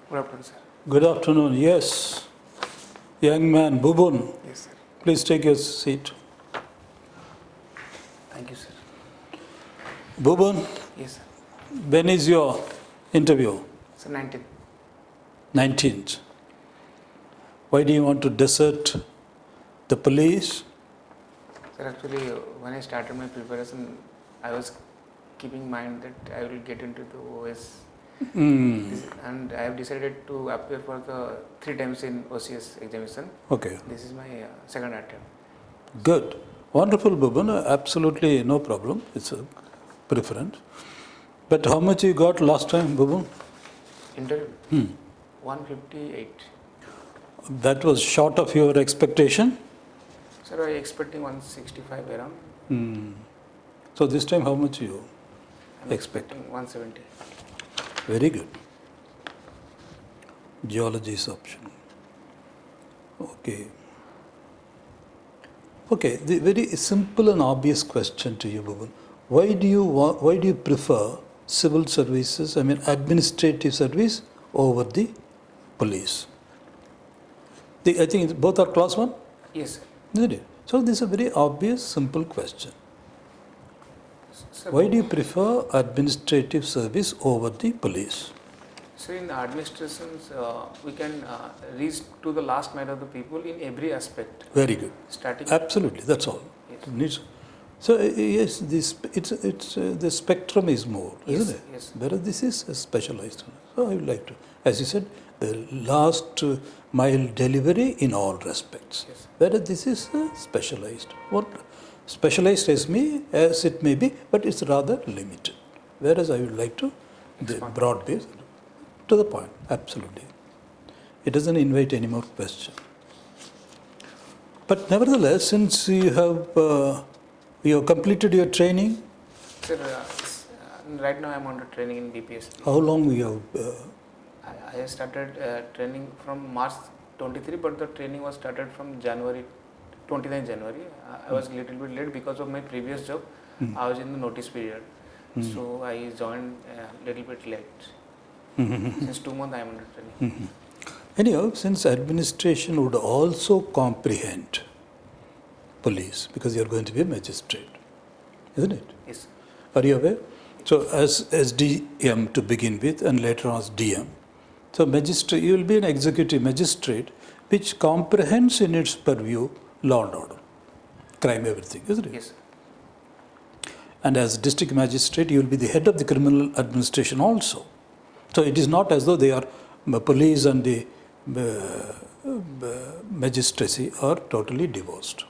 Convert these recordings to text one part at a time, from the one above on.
Good afternoon, sir. Good afternoon. Yes, young man, BUBUN. Yes, sir. Please take your seat. Thank you, sir. BUBUN, Yes, sir. when is your interview? Sir, 19th. 19th. Why do you want to desert the police? Sir, actually, when I started my preparation, I was keeping in mind that I will get into the OAS. And I have decided to appear for the 3 times in OCS examination. Okay, This is my second attempt. good. Wonderful, BUBUN. Absolutely no problem. It's a preference. But how much you got last time, BUBUN? Interview 158. That was short of your expectation. Sir, I expecting 165 around. So this time how much you I'm expect? expecting 170. Very good. Geology is option. Okay. Okay, the very simple and obvious question to you, BUBUN. Why do you prefer civil services, administrative service over the police? I think both are class 1, Yes, sir. isn't it? So this is a very obvious, simple question. Sir, Why do you prefer administrative service over the police? So in administrations, we can reach to the last mile of the people in every aspect. Very good. Starting. Absolutely, that's all. Yes. So yes, the spectrum is more, isn't it? Yes. Whereas this is specialized. So I would like to, as you said, the last mile delivery in all respects. Yes. Whereas this is specialized. What specialized as it may be, but it's rather limited. Whereas I would like to the broad base, to the point. Absolutely. It doesn't invite any more question. But nevertheless, since you have completed your training, Sir, right now I am under training in BBSR. how long you have? I started training from March 23, but the training was started from January 29 January. I was a little bit late because of my previous job. I was in the notice period, so I joined a little bit late. Since 2 months I am under training. Anyhow, since administration would also comprehend police, because you are going to be a magistrate, isn't it? Yes. Are you aware? So as DM to begin with, and later on as DM. So magistrate, you will be an executive magistrate, which comprehends in its purview law and order, crime, everything, isn't it? Yes. And as district magistrate, you will be the head of the criminal administration also. So it is not as though they are police and the magistracy are totally divorced.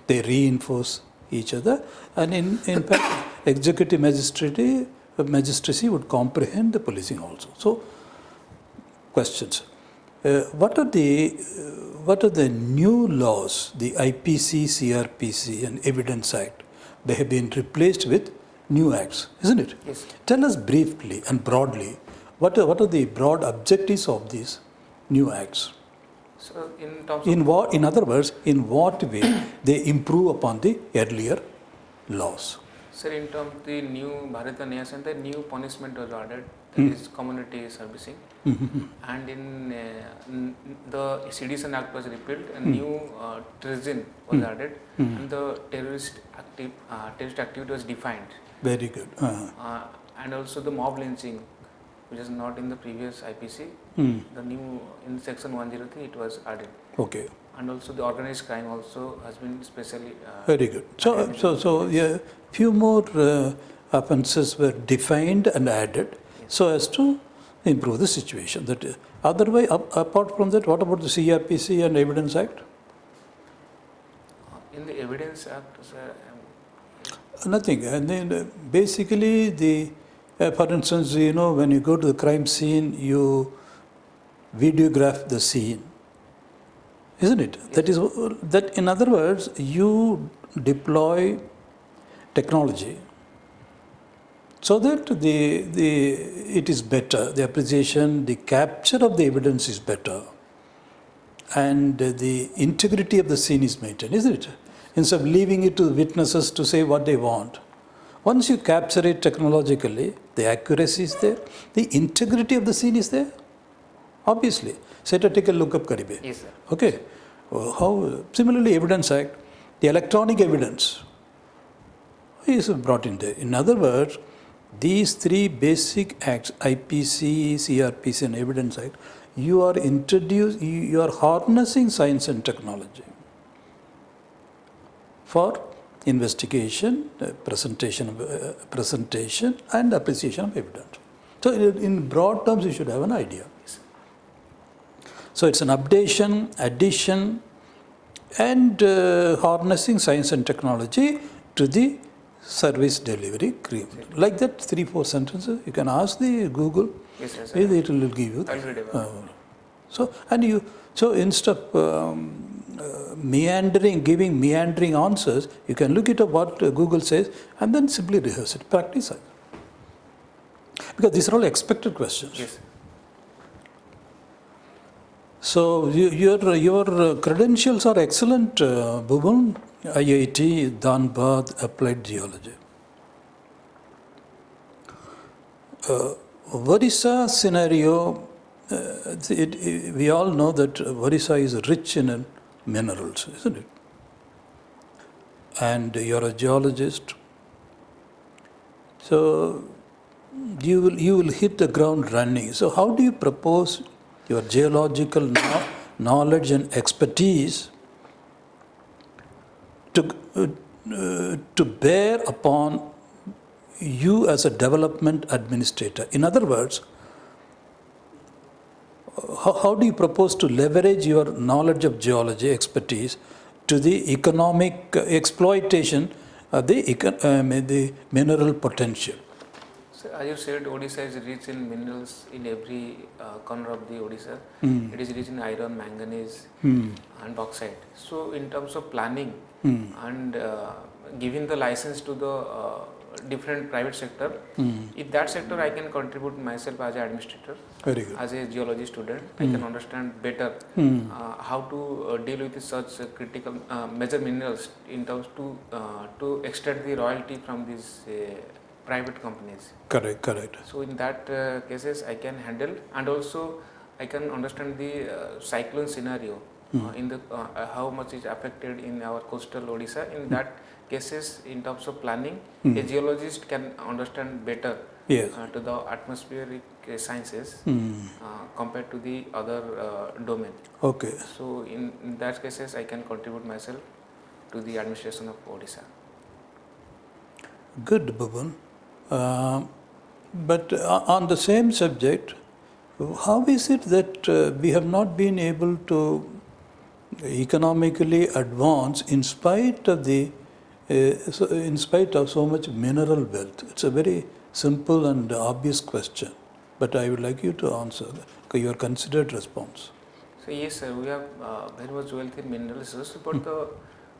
They reinforce each other, and in fact, executive magistracy would comprehend the policing also. So, questions. What are the new laws, the IPC, CRPC and Evidence Act? They have been replaced with new acts, isn't it? Yes. Tell us briefly and broadly, what are the broad objectives of these new acts? So in terms of In other words, in what way they improve upon the earlier laws? Sir, in terms of the new Bharatiya Nyaya Sanhita, new punishment was added, that is community servicing. And in the Sedition Act was repealed, a new treason was added, and the terrorist activity was defined. Very good. And also the mob lynching, which is not in the previous IPC, the new in section 103 it was added. Okay. And also the organized crime also has been specially. Very good. So yeah, few more offences were defined and added, so as to improve the situation. That otherwise, apart from that, what about the CRPC and Evidence Act? In the Evidence Act, sir, Nothing. And then basically for instance, when you go to the crime scene, you videograph the scene, isn't it? Yes. That in other words, you deploy technology so that it is better, the appreciation, the capture of the evidence is better, and the integrity of the scene is maintained, isn't it? Instead of leaving it to witnesses to say what they want. Once you capture it technologically, the accuracy is there, the integrity of the scene is there. Obviously, statistical lookup karibe. Yes, sir. Okay. How similarly, Evidence Act, the electronic evidence is brought in there. In other words, these three basic acts, IPC, CRPC, and Evidence Act, you are harnessing science and technology for investigation, presentation, and appreciation of evidence. So, in broad terms, you should have an idea. So, it's an updation, addition, and harnessing science and technology to the service delivery. Like that, 3-4 sentences. You can ask the Google. Yes, yes, sir. It will give you. I'll read about it. So instead of giving meandering answers, you can look at what Google says and then simply rehearse it, practice it. Because these are all expected questions. Yes. So your credentials are excellent, BUBUN, IIT, Dhanbad, Applied Geology. Odisha scenario, we all know that Odisha is rich in minerals, isn't it? And you're a geologist, so you will hit the ground running. So how do you propose your geological knowledge and expertise to bear upon you as a development administrator? In other words, how do you propose to leverage your knowledge of geology expertise to the economic exploitation of the mineral potential? So as you said, Odisha is rich in minerals in every corner of the Odisha. It is rich in iron, manganese, and bauxite. So in terms of planning and giving the license to the different private sector, in that sector I can contribute myself as an administrator. Very good. As a geology student, I can understand better how to deal with such critical major minerals in terms to extract the royalty from these private companies. Correct. So in that cases I can handle, and also I can understand the cyclone scenario in the how much is affected in our coastal Odisha. In that cases, in terms of planning, a geologist can understand better to the atmospheric sciences compared to the other domain. Okay. So in that cases I can contribute myself to the administration of Odisha. Good, BUBUN. But on the same subject, how is it that we have not been able to economically advance in spite of so much mineral wealth? It's a very simple and obvious question, but I would like you to answer your considered response. So yes, sir, we have very much wealth in mineral resources, but the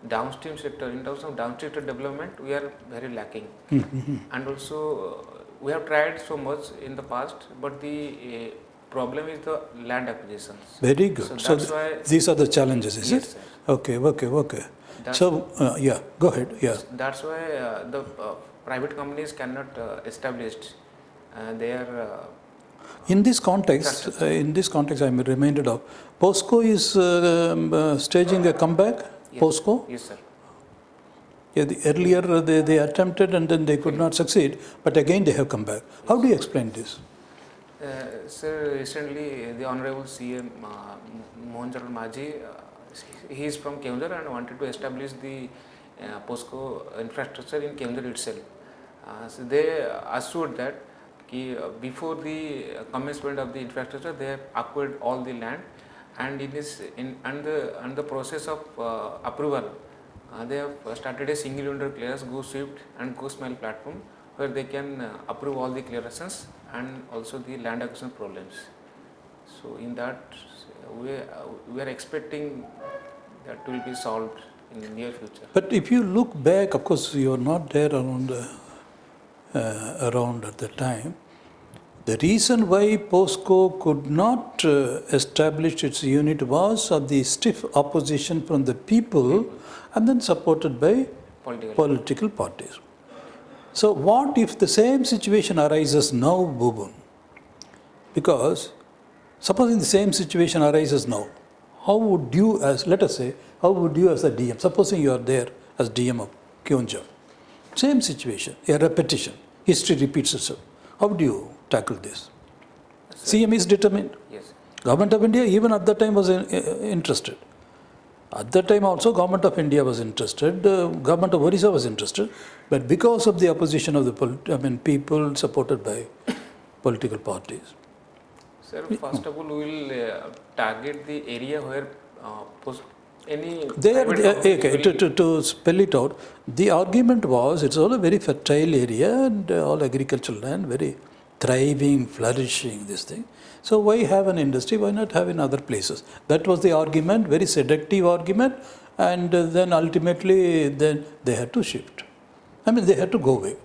downstream sector, in terms of downstream sector development, we are very lacking. And also we have tried so much in the past, but the problem is the land acquisitions. Very good. So that's why these are the challenges, is yes, it? Sir. Okay. So go ahead. Yeah. That's why the private companies cannot establish their. In this context, I'm reminded of POSCO is staging a comeback. Yes. POSCO. Yes, sir. Yeah, earlier they attempted and then they could not succeed, but again they have come back. How do you explain this? Sir, recently the Honorable CM Mohan Chandra Majhi, he is from Keonjhar and wanted to establish the POSCO infrastructure in Keonjhar itself. So they assured that before the commencement of the infrastructure, they have acquired all the land, and the process of approval, they have started a single window clearance, Go Swift and Go Smile platform, where they can approve all the clearances and also the land acquisition problems. So in that we are expecting that will be solved in the near future. But if you look back, of course you are not there around at the time. The reason why POSCO could not establish its unit was of the stiff opposition from the people and then supported by political parties. So what if the same situation arises now, BUBUN? Because Supposing the same situation arises now, how would you as, let us say, how would you as a DM, supposing you are there as DM of Kyonja, same situation, a repetition, history repeats itself. How do you tackle this? CM is determined. Yes. Government of India even at that time was interested. At that time also Government of India was interested, Government of Odisha was interested, but because of the opposition of the people supported by political parties. Sir, first of all, we will target the area where any to spell it out, the argument was it's all a very fertile area and all agricultural land, very thriving, flourishing, this thing. So why have an industry? Why not have in other places? That was the argument, very seductive argument, and then ultimately then they had to shift. They had to go away.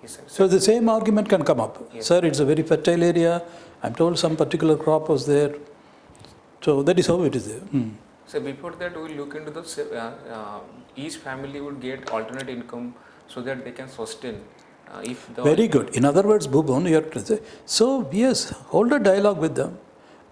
Yes, sir. So the same argument can come up. Yes. Sir, it's a very fertile area. I'm told some particular crop was there. So that is how it is there. So before that, we will look into the each family would get alternate income so that they can sustain. Very good. In other words, Bubun, you have to say, so yes, hold a dialogue with them.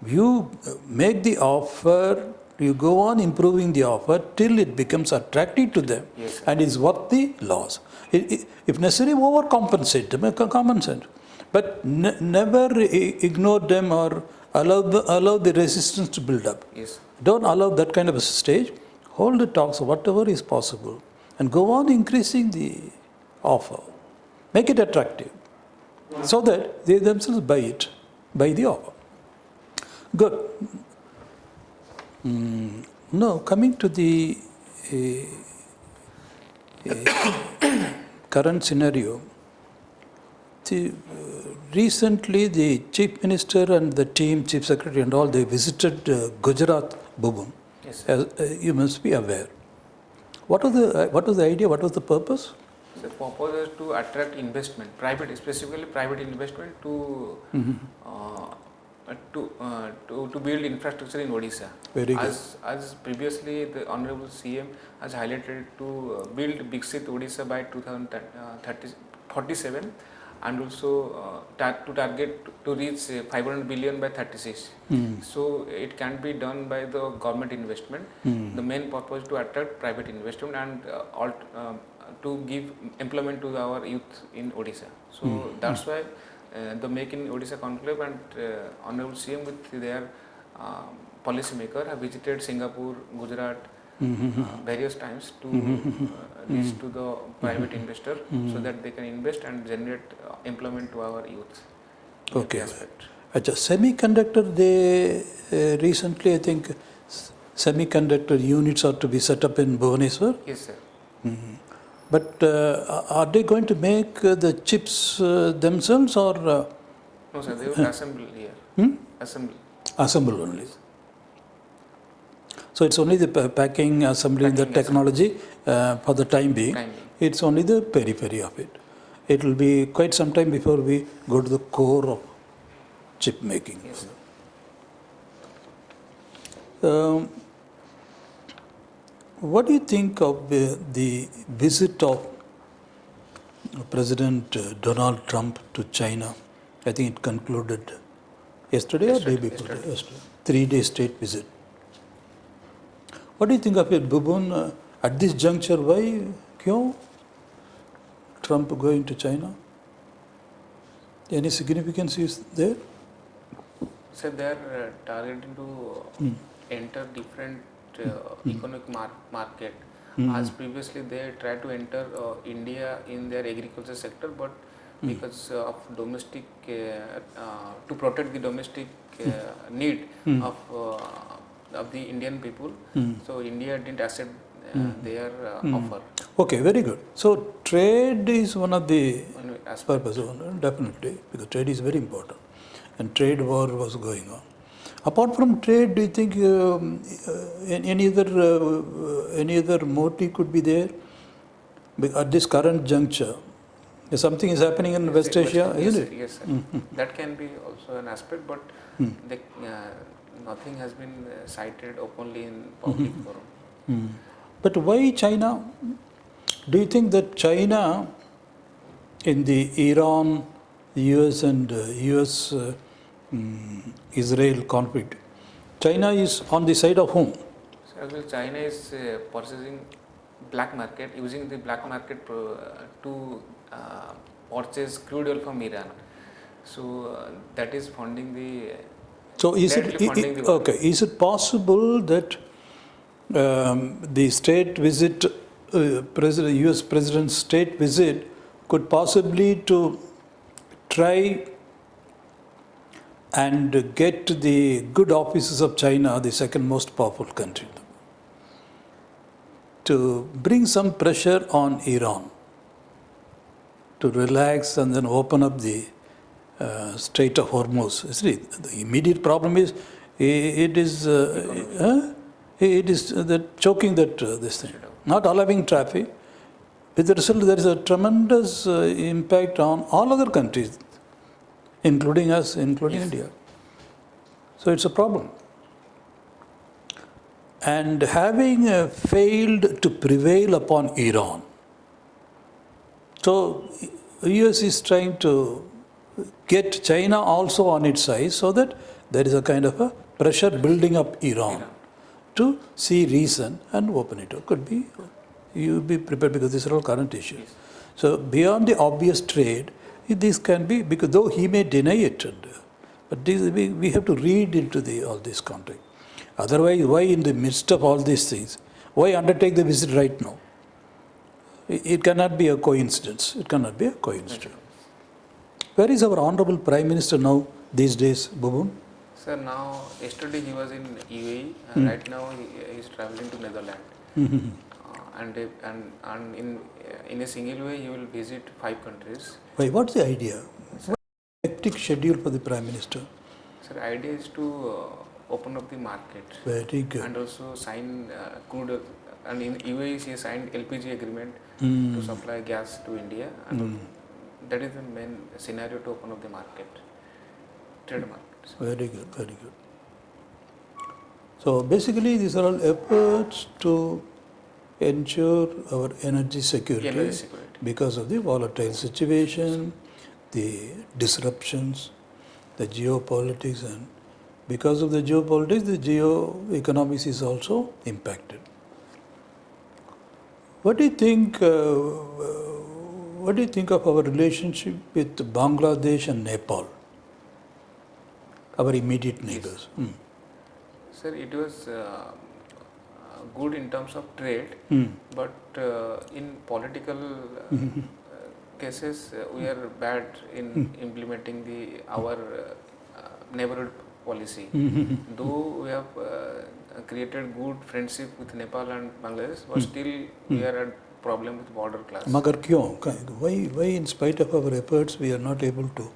You make the offer, you go on improving the offer till it becomes attractive to them. Yes, and is worth the loss. If necessary, overcompensate them, compensate. But never ignore them or allow the resistance to build up. Yes. Don't allow that kind of a stage. Hold the talks, whatever is possible, and go on increasing the offer. Make it attractive, so that they themselves buy the offer. Good. Now, coming to the current scenario, recently the Chief Minister and the team, Chief Secretary and all, they visited Gujarat, Bubun. Yes, You must be aware. What was the idea? What was the purpose? The purpose is to attract investment, specifically private investment to build infrastructure in Odisha. Very good. As previously the Honorable CM has highlighted to build Viksit Odisha by 2047 and also to target to reach 500 billion by 36. So it can be done by the government investment. The main purpose is to attract private investment and to give employment to our youth in Odisha. So that's why the Make in Odisha conclave and Honorable CM with their policy maker have visited Singapore, Gujarat various times to reach to the private investor so that they can invest and generate employment to our youth. Okay. Semiconductor, they recently, I think, semiconductor units are to be set up in Bhubaneswar. Yes, sir. But are they going to make the chips themselves or? No, sir, they will assemble here. Assemble only. So it's only the packing, assembling, the technology for the time being. It's only the periphery of it. It will be quite some time before we go to the core of chip making. Yes, what do you think of the visit of President Donald Trump to China? I think it concluded yesterday or day before? Yesterday. 3-day state visit. What do you think of it, Bubun? At this juncture, why? Kyun? Trump going to China? Any significance is there? So they are targeting to enter different economic market. As previously they tried to enter India in their agriculture sector, but because of domestic to protect the domestic need of the Indian people, so India didn't accept their offer. Okay, very good. So trade is one of the purposes, definitely, because trade is very important, and trade war was going on. Apart from trade, do you think any other motive could be there at this current juncture? Something is happening in West Asia, isn't it? Yes, sir. That can be also an aspect, but nothing has been cited openly in public forum. But why China? Do you think that China, in the Iran, US and US Israel conflict. China is on the side of whom? So actually China is purchasing black market, using the black market to purchase crude oil from Iran. So that is funding the. So is directly funding the war. okay? Is it possible that the state visit, President, U.S. President's state visit, could possibly to try and get the good offices of China, the second most powerful country, to bring some pressure on Iran to relax and then open up the Strait of Hormuz. See, the immediate problem is it is choking that this thing, not allowing traffic. With the result, there is a tremendous impact on all other countries, including us, including India. So it's a problem. And having failed to prevail upon Iran, so US is trying to get China also on its side, so that there is a kind of a pressure building up Iran to see reason and open it up. Could be, you be prepared, because these are all current issues. So beyond the obvious trade, this can be, because though he may deny it, but we have to read into all this context. Otherwise, why in the midst of all these things, why undertake the visit right now? It cannot be a coincidence. It cannot be a coincidence. Where is our Honorable Prime Minister now these days, BUBUN? Sir, now yesterday he was in UAE. Right now he is traveling to Netherlands. And in a single way he will visit 5 countries. Why? What's the idea? What's the hectic schedule for the Prime Minister? Sir, idea is to open up the market. Very good. And also sign crude. And in UAE he signed LPG agreement to supply gas to India. And that is the main scenario to open up the market, trade markets. Very good, very good. So basically these are all efforts to ensure our energy security, because of the volatile situation, the disruptions, the geopolitics, and because of the geopolitics, the geo-economics is also impacted. What do you think? What do you think of our relationship with Bangladesh and Nepal, our immediate neighbors? Yes. Sir, it was good in terms of trade, but in political cases, we are bad in implementing our neighborhood policy. Though we have created good friendship with Nepal and Bangladesh, but still we are at problem with border class. Magar kyun? Why in spite of our efforts we are not able to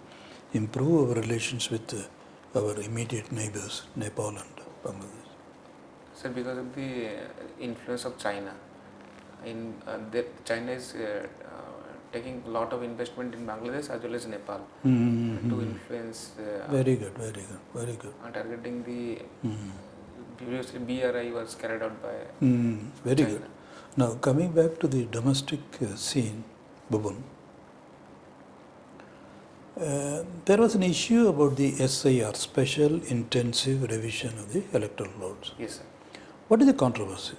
improve our relations with our immediate neighbors, Nepal and Bangladesh? Sir, because of the influence of China. China is taking a lot of investment in Bangladesh as well as Nepal to influence. Very good, very good, very good. And targeting the previously BRI was carried out by very China. good. Now coming back to the domestic scene, BUBUN, there was an issue about the SIR, Special Intensive Revision of the Electoral Laws. Yes, sir. What is the controversy?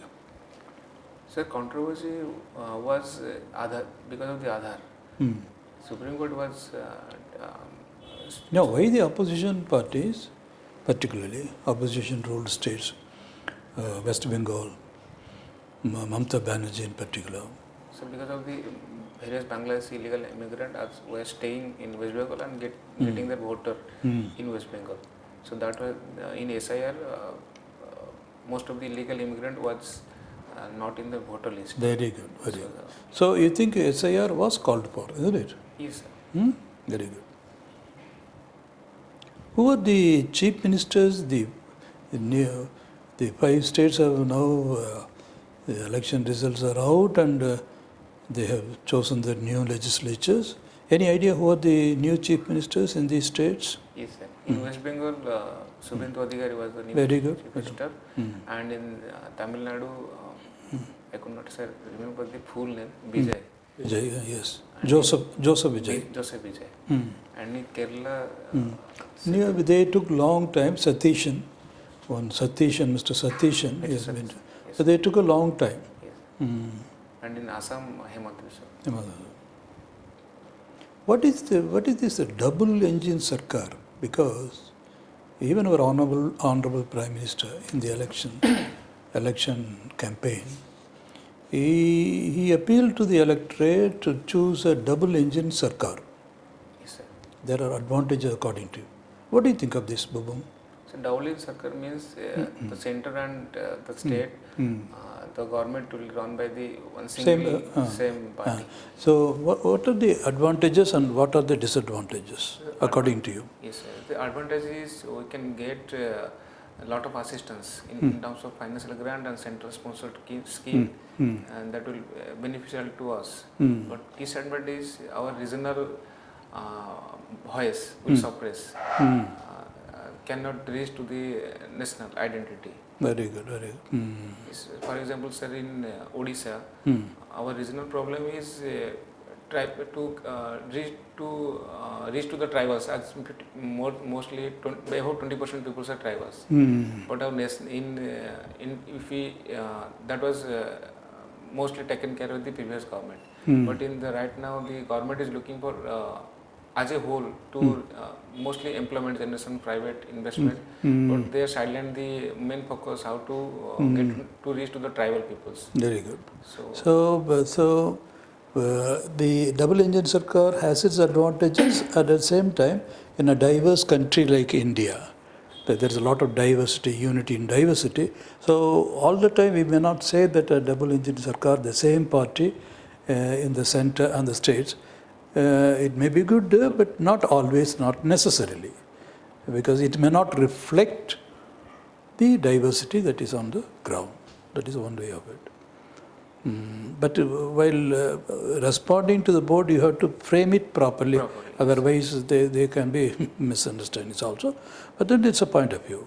Sir, controversy was Aadhaar, because of the Aadhaar. Supreme Court was. Now, why the opposition parties, particularly opposition ruled states, West Bengal, Mamata Banerjee in particular? So, because of the various Bangladeshi illegal immigrants were staying in West Bengal and getting their voter in West Bengal. So, that was in SIR, most of the illegal immigrant was not in the voter list. Very good, very good. So, you think SIR was called for, isn't it? Yes, sir. Very good. Who are the chief ministers? The 5 states have now, the election results are out and they have chosen their new legislatures. Any idea who are the new chief ministers in these states? Yes, sir. In West Bengal, Subhendu Adhikari was the new chief minister. And in Tamil Nadu, I could not remember the full name, Vijay. Vijay, yes. Joseph Vijay. Joseph Vijay. Hmm. And in Kerala, Yeah, they took long time. Satishan, Mr. Satishan, Mr. has been. Satishan, yes. So they took a long time. yes. Hmm. And in Assam, Hemant Biswa. What is this double engine Sarkar? Because even our honorable Prime Minister in the election campaign, he appealed to the electorate to choose a double engine Sarkar. Yes, sir. There are advantages according to you. What do you think of this, BUBUN? So double in Sarkar means the center and the state, the government will run by the one single same party. So what are the advantages and what are the disadvantages according to you? Yes, sir. The advantage is we can get a lot of assistance in terms of financial grant and central sponsored scheme, and that will beneficial to us. But disadvantage is our regional voice will suppress, cannot reach to the national identity. Very good, very good. Yes, for example, sir, in Odisha, our regional problem is try to reach to the tribals, as mostly about 20% people are tribals. But our nation in if we that was mostly taken care of the previous government. But in the right now, the government is looking for as a whole to mostly employment generation, private investment, but they are silent the main focus how to get to reach to the tribal peoples. Very good. So the double engine Sarkar has its advantages. At the same time, in a diverse country like India, there is a lot of diversity, unity in diversity. So all the time we may not say that a double engine Sarkar, the same party in the center and the states, it may be good, but not always, not necessarily, because it may not reflect the diversity that is on the ground. That is one way of it. But while responding to the board, you have to frame it properly. Otherwise there can be misunderstandings also. But then it's a point of view.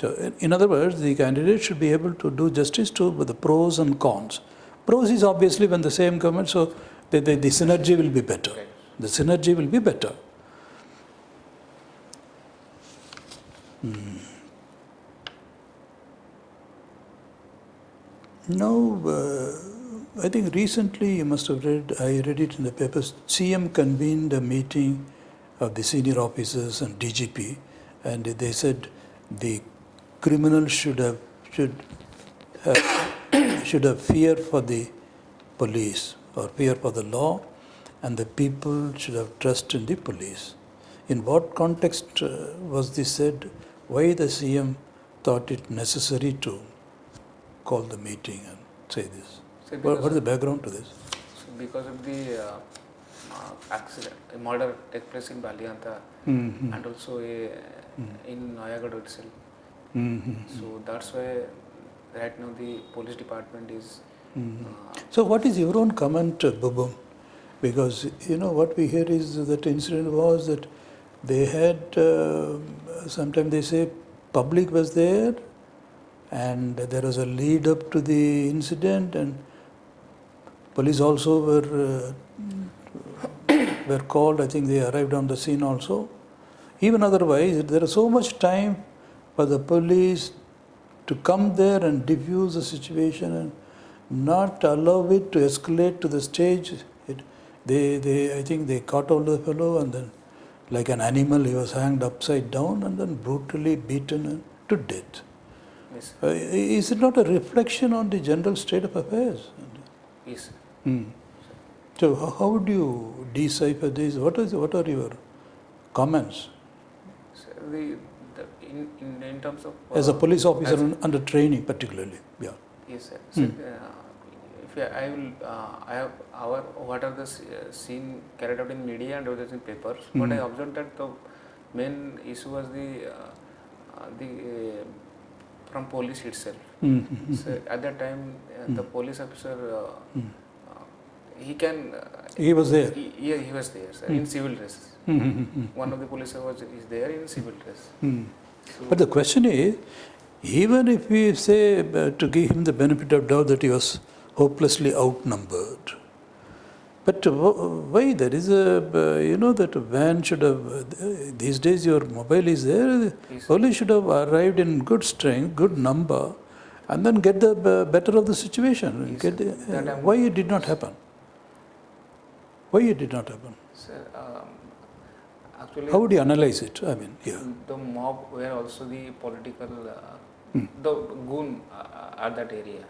So in other words, the candidate should be able to do justice to the pros and cons. Pros is obviously when the same government, so the synergy will be better. The synergy will be better. Now, I think recently you must have I read it in the papers, CM convened a meeting of the senior officers and DGP, and they said the criminals should have fear for the police or fear for the law, and the people should have trust in the police. In what context was this said? Why the CM thought it necessary to call the meeting and say this? So what is the background to this? So because of the accident, a murder took place in Balianta and also in Noyagad itself. So that's why right now the police department is. So what is your own comment, BUBUN? Because what we hear is that incident was that they had, sometimes they say public was there and there was a lead up to the incident, and police also were called. I think they arrived on the scene also. Even otherwise, there is so much time for the police to come there and diffuse the situation and not allow it to escalate to the stage. I think they caught hold of the fellow, and then like an animal he was hanged upside down and then brutally beaten to death. Yes. Is it not a reflection on the general state of affairs? Yes. So how would you decipher this? What are your comments? So in terms of As a police officer under training particularly, yeah. Yes, sir. So, if I will, I have what are the scene carried out in media and others in papers. But I observed that the main issue was the from police itself. So at that time, the police officer he was there. He was there, sir, in civil dress. One of the police officers is there in civil dress. So, but the question is, even if we say to give him the benefit of doubt that he was hopelessly outnumbered, But why there is a, that van should have, these days your mobile is there, Yes. police should have arrived in good strength, good number, and then get the better of the situation. Yes, Get sir. the, That I'm- why it did not happen? Why it did not happen? Sir, actually, How would you analyze it? I mean, yeah. the mob were also the political, the goon at that area.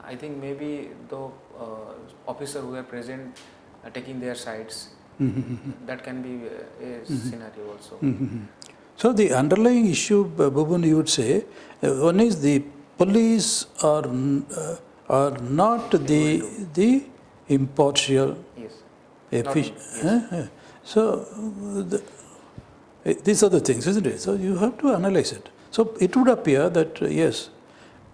I think maybe the officer who were present taking their sides, that can be a scenario also. So the underlying issue, Bubun, you would say, one is the police are not the impartial, Yes. efficient. So these are the things, isn't it? So you have to analyze it. So it would appear that yes,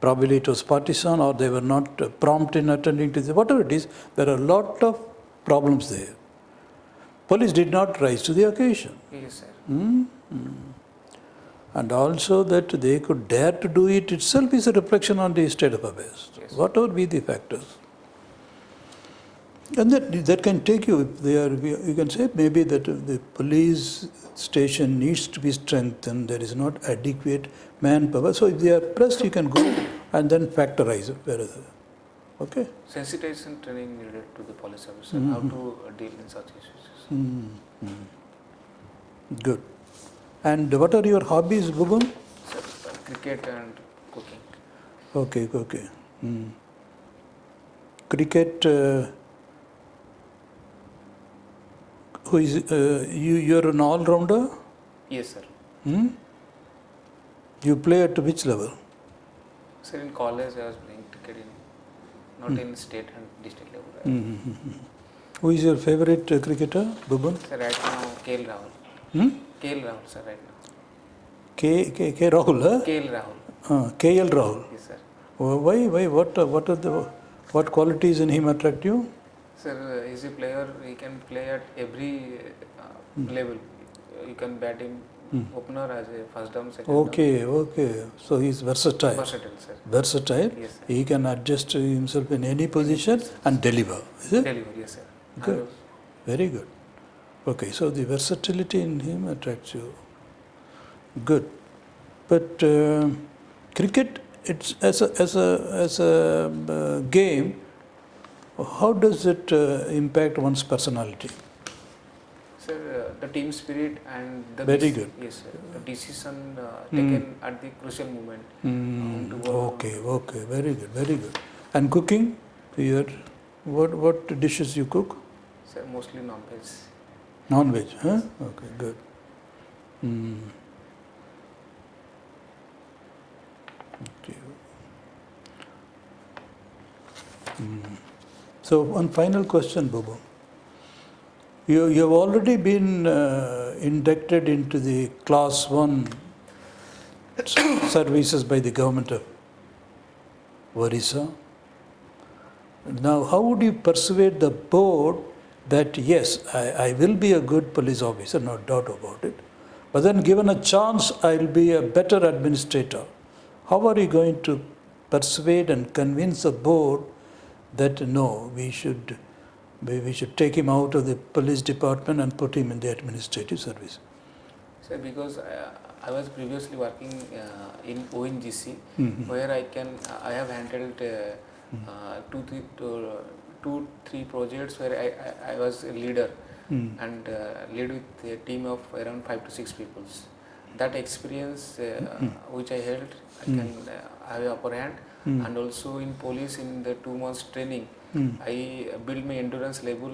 probably it was partisan, or they were not prompt in attending to whatever it is. There are a lot of problems there. Police did not rise to the occasion. Yes, sir. And also that they could dare to do it itself is a reflection on the state of affairs. Yes. Whatever be the factors. And that can take you, if they are, you can say maybe that the police station needs to be strengthened, there is not adequate manpower. So if they are pressed, you can go and then factorize it. Okay? Sensitization training needed to the police officer, how to deal in such issues. Good. And what are your hobbies, Bubun? Sir, cricket and cooking. Okay. Cricket, who is, you're an all-rounder? Yes, sir. You play at which level? Sir, in college I was playing cricket not in state and district level. Who is your favorite cricketer, Bubun? Sir, right now, KL Rahul. KL Rahul, sir, right now. K. Rahul, huh? KL Rahul. KL Rahul. Yes, sir. Why? What qualities in him attract you? Sir, he's a player, he can play at every level. You can bat him opener as a first down, second down. Okay. So he's versatile. Versatile, sir. Versatile. Yes, sir. He can adjust himself in any position and deliver. Is it? Deliver, yes, sir. Good. Very good. Okay, so the versatility in him attracts you. Good. But cricket, it's as a game. How does it impact one's personality? Sir, the team spirit and the Very good. Yes, sir. The decision taken at the crucial moment. To go Okay. Very good. And cooking? What dishes you cook? Sir, mostly non-veg. Non-veg, huh? Okay, good. Okay. So one final question, Babu. You have already been inducted into the Class 1 services by the government of Odisha. Now, how would you persuade the board that yes, I will be a good police officer, no doubt about it, but then given a chance, I'll be a better administrator? How are you going to persuade and convince the board that no, we should take him out of the police department and put him in the administrative service? Sir, because I was previously working in ONGC, where I have handled 2-3 projects where I was a leader and lead with a team of around 5 to 6 people. That experience which I held, I can have an upper hand. And also in police, in the 2 months training, I built my endurance level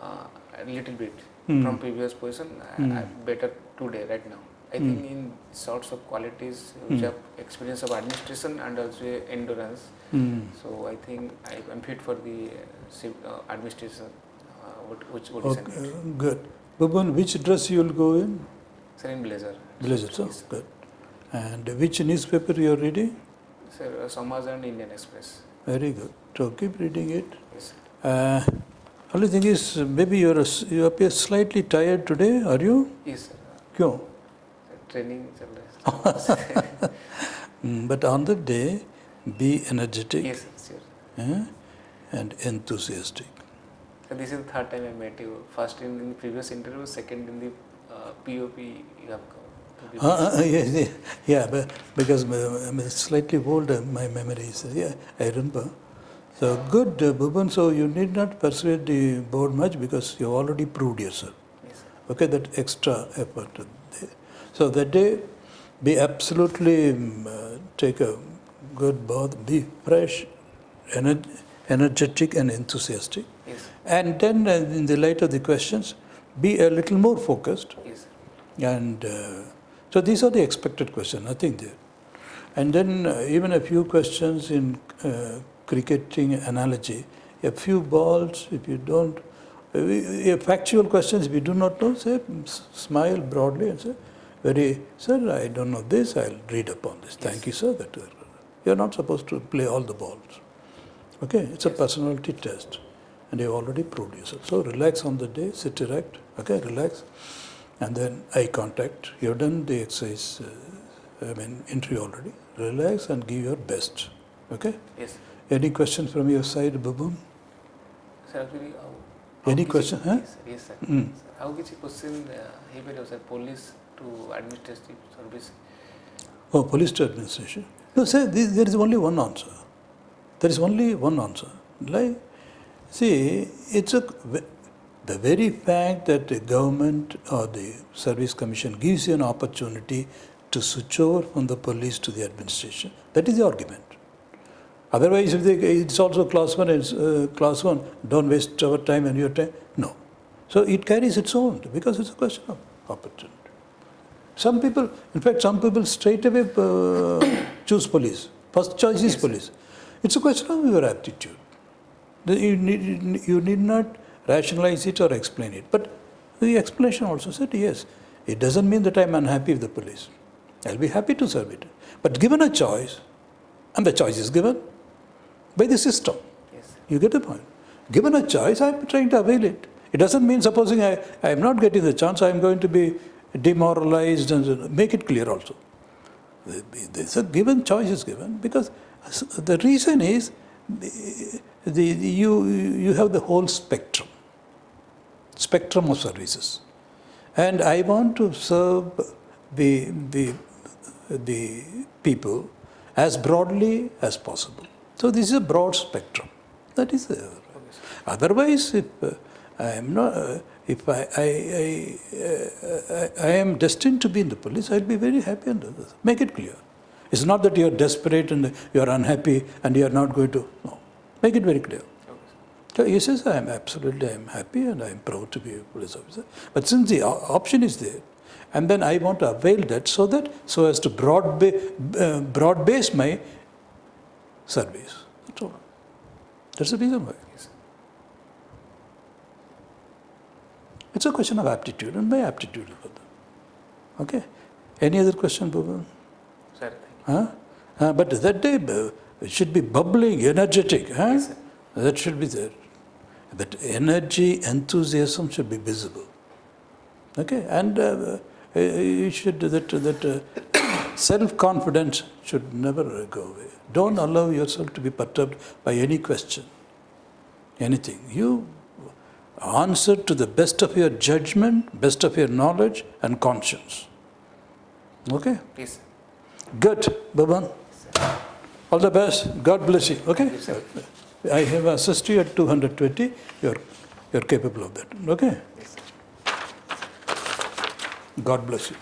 a little bit from previous position. I'm better today, right now. I think in sorts of qualities which have experience of administration and also endurance. So I think I am fit for the administration, which is Good. Bubun, which dress you will go in? Sir, in blazer. Blazer, so Yes. good. And which newspaper you are reading? Sir, Samaj and Indian Express. Very good. So keep reading it. Yes, sir. Only thing is, maybe you appear slightly tired today, are you? Yes, sir. Kyun? Training chal raha hai. But on the day, be energetic Yes, sir, sure. and enthusiastic. So this is the third time I met you. First in the previous interview, second in the POP you have come. Yeah, because I'm slightly older, my memory is, yeah, I remember. So good, Bhuban, so you need not persuade the board much because you already proved yourself. Yes, sir. Okay, that extra effort. So that day, be absolutely, take a good bath, be fresh, energetic and enthusiastic. Yes, sir. And then in the light of the questions, be a little more focused. Yes, sir. And so these are the expected questions, nothing there. And then even a few questions in cricketing analogy, a few balls, if you don't, factual questions, if you do not know, say, smile broadly and say, sir, I don't know this, I'll read upon this. Thank you, sir. You're not supposed to play all the balls. Okay, it's a personality test. And you've already proved yourself. So relax on the day, sit erect, okay, relax. And then eye contact. You've done the exercise, interview already. Relax and give your best. Okay? Yes. Any questions from your side, BUBUN? Sir, actually, Any question? Huh? Yes, sir. Mm. Sir, how କିଛି question ହେଇପାରିବ sir police to administrative service? Oh, police to administration. No, sir, there is only one answer. There is only one answer. Like, see, it's the very fact that the government or the service commission gives you an opportunity to switch over from the police to the administration, that is the argument. Otherwise, if it's also class 1, it's class 1, don't waste our time and your time. No. So it carries its own because it's a question of opportunity. Some people, in fact, some people straight away choose police. First choice is police. It's a question of your aptitude. You need not rationalize it or explain it. But the explanation also said, yes, it doesn't mean that I'm unhappy with the police. I'll be happy to serve it. But given a choice, and the choice is given by the system. Yes. You get the point. Given a choice, I'm trying to avail it. It doesn't mean supposing I am not getting the chance, I'm going to be demoralized, and make it clear also. The given choice is given because the reason is you have the whole spectrum of services, and I want to serve the people as broadly as possible. So this is a broad spectrum. That is there. Otherwise, if I am not, if I am destined to be in the police, I'll be very happy and make it clear. It's not that you are desperate and you are unhappy and you are not going to. No, make it very clear. So he says, I am happy and I am proud to be a police officer. But since the option is there, and then I want to avail that so as to broad base my service. That's all. That's the reason why. It's a question of aptitude, and my aptitude is for that. Okay. Any other question, Bhuban? Sir, Huh? But that day it should be bubbling, energetic. Huh? Yes, sir. That should be there. That energy, enthusiasm should be visible. Okay, and you should that self-confidence should never go away. Don't allow yourself to be perturbed by any question, anything. You answer to the best of your judgment, best of your knowledge and conscience. Okay? please. Good, Bhuban. All the best. God bless you. Okay? Yes, sir. I have assisted you at 220. You're capable of that. Okay? Yes, sir. God bless you.